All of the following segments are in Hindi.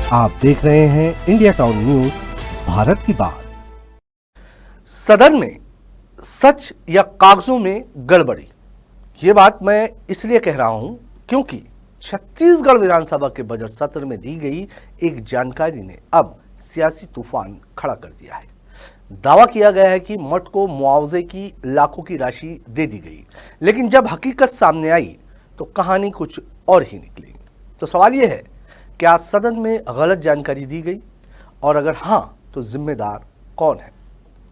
आप देख रहे हैं इंडिया टाउन न्यूज, भारत की बात। सदन में सच या कागजों में गड़बड़ी, ये बात मैं इसलिए कह रहा हूं क्योंकि छत्तीसगढ़ विधानसभा के बजट सत्र में दी गई एक जानकारी ने अब सियासी तूफान खड़ा कर दिया है। दावा किया गया है कि मठ को मुआवजे की लाखों की राशि दे दी गई, लेकिन जब हकीकत सामने आई तो कहानी कुछ और ही निकली। तो सवाल यह है, क्या सदन में गलत जानकारी दी गई, और अगर हां तो जिम्मेदार कौन है?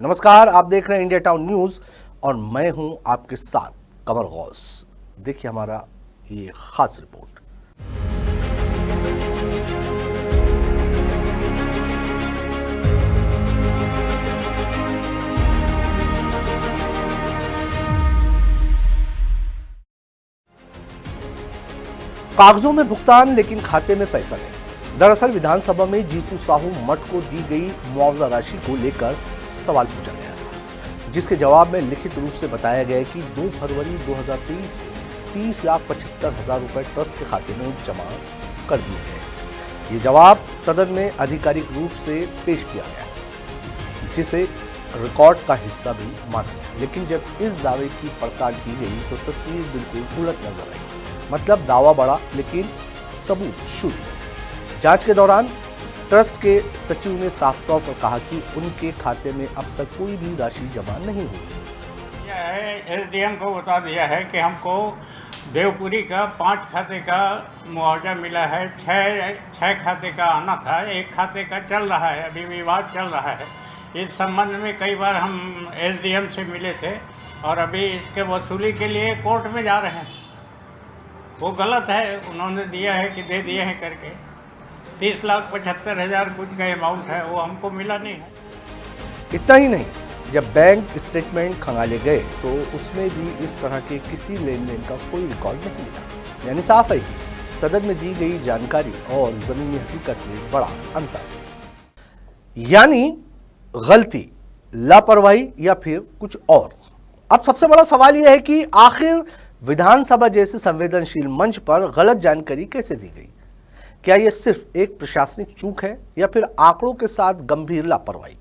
नमस्कार, आप देख रहे हैं इंडिया टाउन न्यूज और मैं हूं आपके साथ कमर गौस। देखिए हमारा ये खास रिपोर्ट। कागजों में भुगतान लेकिन खाते में पैसा नहीं। दरअसल विधानसभा में जीतू साहू मठ को दी गई मुआवजा राशि को लेकर सवाल पूछा गया था, जिसके जवाब में लिखित रूप से बताया गया कि 2 फरवरी 2023 को 30,75,000 रुपए ट्रस्ट के खाते में जमा कर दिए गए। ये जवाब सदन में आधिकारिक रूप से पेश किया गया, जिसे रिकॉर्ड का हिस्सा भी माना गया। लेकिन जब इस दावे की पड़ताल की गई तो तस्वीर बिल्कुल उलट नजर आई। मतलब दावा बढ़ा लेकिन सबूत शून्य। जांच के दौरान ट्रस्ट के सचिव ने साफ तौर पर कहा कि उनके खाते में अब तक कोई भी राशि जमा नहीं हुई। यह है, एसडीएम को बता दिया है कि हमको देवपुरी का 5 खाते का मुआवजा मिला है। 6 खाते का आना था, 1 खाते का चल रहा है, अभी विवाद चल रहा है। इस संबंध में कई बार हम एसडीएम से मिले थे और अभी इसके वसूली के लिए कोर्ट में जा रहे हैं। वो गलत है, उन्होंने दिया है कि दे दिए हैं करके 30,75,000 कुछ का अमाउंट है, वो हमको मिला नहीं है। इतना ही नहीं, जब बैंक स्टेटमेंट खंगाले गए तो उसमें भी इस तरह के किसी लेन देन का कोई रिकॉर्ड नहीं मिला। यानी साफ है कि सदन में दी गई जानकारी और जमीनी हकीकत में बड़ा अंतर है। यानी गलती, लापरवाही या फिर कुछ और। अब सबसे बड़ा सवाल यह है कि आखिर विधानसभा जैसे संवेदनशील मंच पर गलत जानकारी कैसे दी गई? क्या यह सिर्फ एक प्रशासनिक चूक है या फिर आंकड़ों के साथ गंभीर लापरवाही?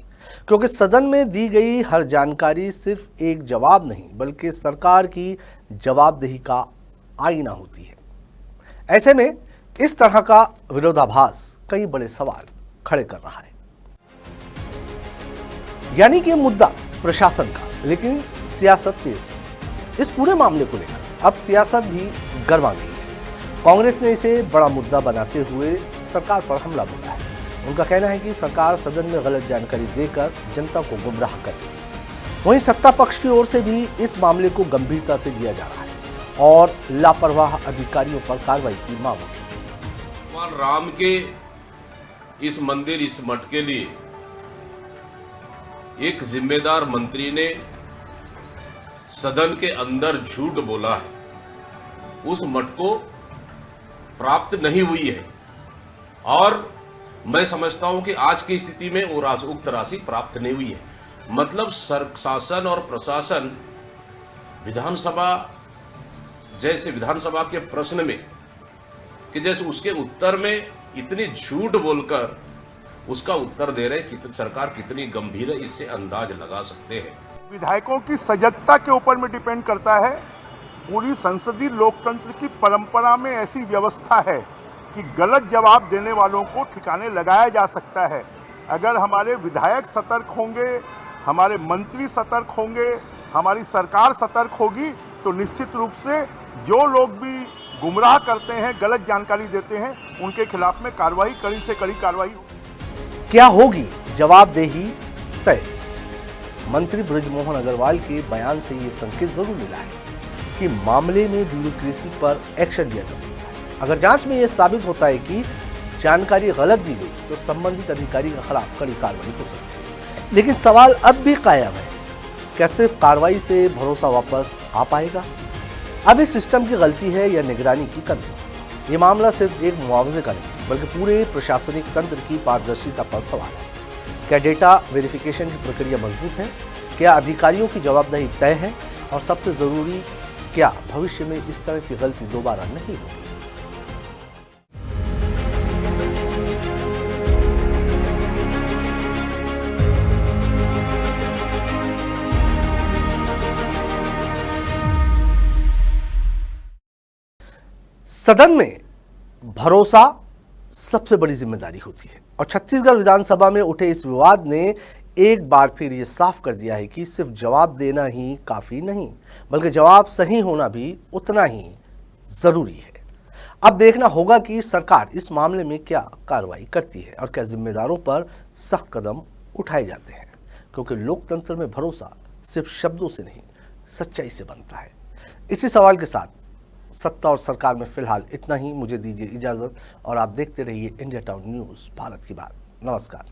क्योंकि सदन में दी गई हर जानकारी सिर्फ एक जवाब नहीं बल्कि सरकार की जवाबदेही का आईना होती है। ऐसे में इस तरह का विरोधाभास कई बड़े सवाल खड़े कर रहा है। यानी कि मुद्दा प्रशासन का, लेकिन सियासत तेज। इस पूरे मामले को लेकर अब सियासत भी गर्मा गई है। कांग्रेस ने इसे बड़ा मुद्दा बनाते हुए सरकार पर हमला बोला है। उनका कहना है कि सरकार सदन में गलत जानकारी देकर जनता को गुमराह कर रही है। वहीं सत्ता पक्ष की ओर से भी इस मामले को गंभीरता से लिया जा रहा है और लापरवाह अधिकारियों पर कार्रवाई की मांग उठी है। भगवान राम के इस मंदिर, इस मठ के लिए एक जिम्मेदार मंत्री ने सदन के अंदर झूठ बोला है, उस मठ को प्राप्त नहीं हुई है। और मैं समझता हूं कि आज की स्थिति में वो उक्त राशि प्राप्त नहीं हुई है। मतलब शासन और प्रशासन विधानसभा जैसे विधानसभा के प्रश्न में कि जैसे उसके उत्तर में इतनी झूठ बोलकर उसका उत्तर दे रहे कि सरकार कितनी गंभीर है, इससे अंदाज लगा सकते हैं। विधायकों की सजगता के ऊपर में डिपेंड करता है। पूरी संसदीय लोकतंत्र की परंपरा में ऐसी व्यवस्था है कि गलत जवाब देने वालों को ठिकाने लगाया जा सकता है। अगर हमारे विधायक सतर्क होंगे, हमारे मंत्री सतर्क होंगे, हमारी सरकार सतर्क होगी तो निश्चित रूप से जो लोग भी गुमराह करते हैं, गलत जानकारी देते हैं, उनके खिलाफ में कार्रवाई, कड़ी से कड़ी कार्रवाई होगी। क्या होगी जवाबदेही तय? मंत्री बृजमोहन अग्रवाल के बयान से ये संकेत जरूर मिला है कि मामले में ब्यूरोक्रेसी पर एक्शन लिया जा सकता है। अगर जांच में यह साबित होता है कि जानकारी गलत दी गई तो संबंधित अधिकारी के खिलाफ कड़ी कार्रवाई हो सकती है। लेकिन सवाल अब भी कायम है, क्या सिर्फ कार्रवाई से भरोसा वापस आ पाएगा? अब इस सिस्टम की गलती है या निगरानी की कमी? ये मामला सिर्फ एक मुआवजे का नहीं बल्कि पूरे प्रशासनिक तंत्र की पारदर्शिता पर सवाल है। क्या डेटा वेरिफिकेशन की प्रक्रिया मजबूत है? क्या अधिकारियों की जवाबदेही तय है? और सबसे जरूरी, क्या भविष्य में इस तरह की गलती दोबारा नहीं होगी? सदन में भरोसा सबसे बड़ी जिम्मेदारी होती है और छत्तीसगढ़ विधानसभा में उठे इस विवाद ने एक बार फिर ये साफ कर दिया है कि सिर्फ जवाब देना ही काफी नहीं, बल्कि जवाब सही होना भी उतना ही जरूरी है। अब देखना होगा कि सरकार इस मामले में क्या कार्रवाई करती है और क्या जिम्मेदारों पर सख्त कदम उठाए जाते हैं, क्योंकि लोकतंत्र में भरोसा सिर्फ शब्दों से नहीं, सच्चाई से बनता है। इसी सवाल के साथ सत्ता और सरकार में फिलहाल इतना ही। मुझे दीजिए इजाजत और आप देखते रहिए इंडिया टाउन न्यूज़, भारत की बात। नमस्कार।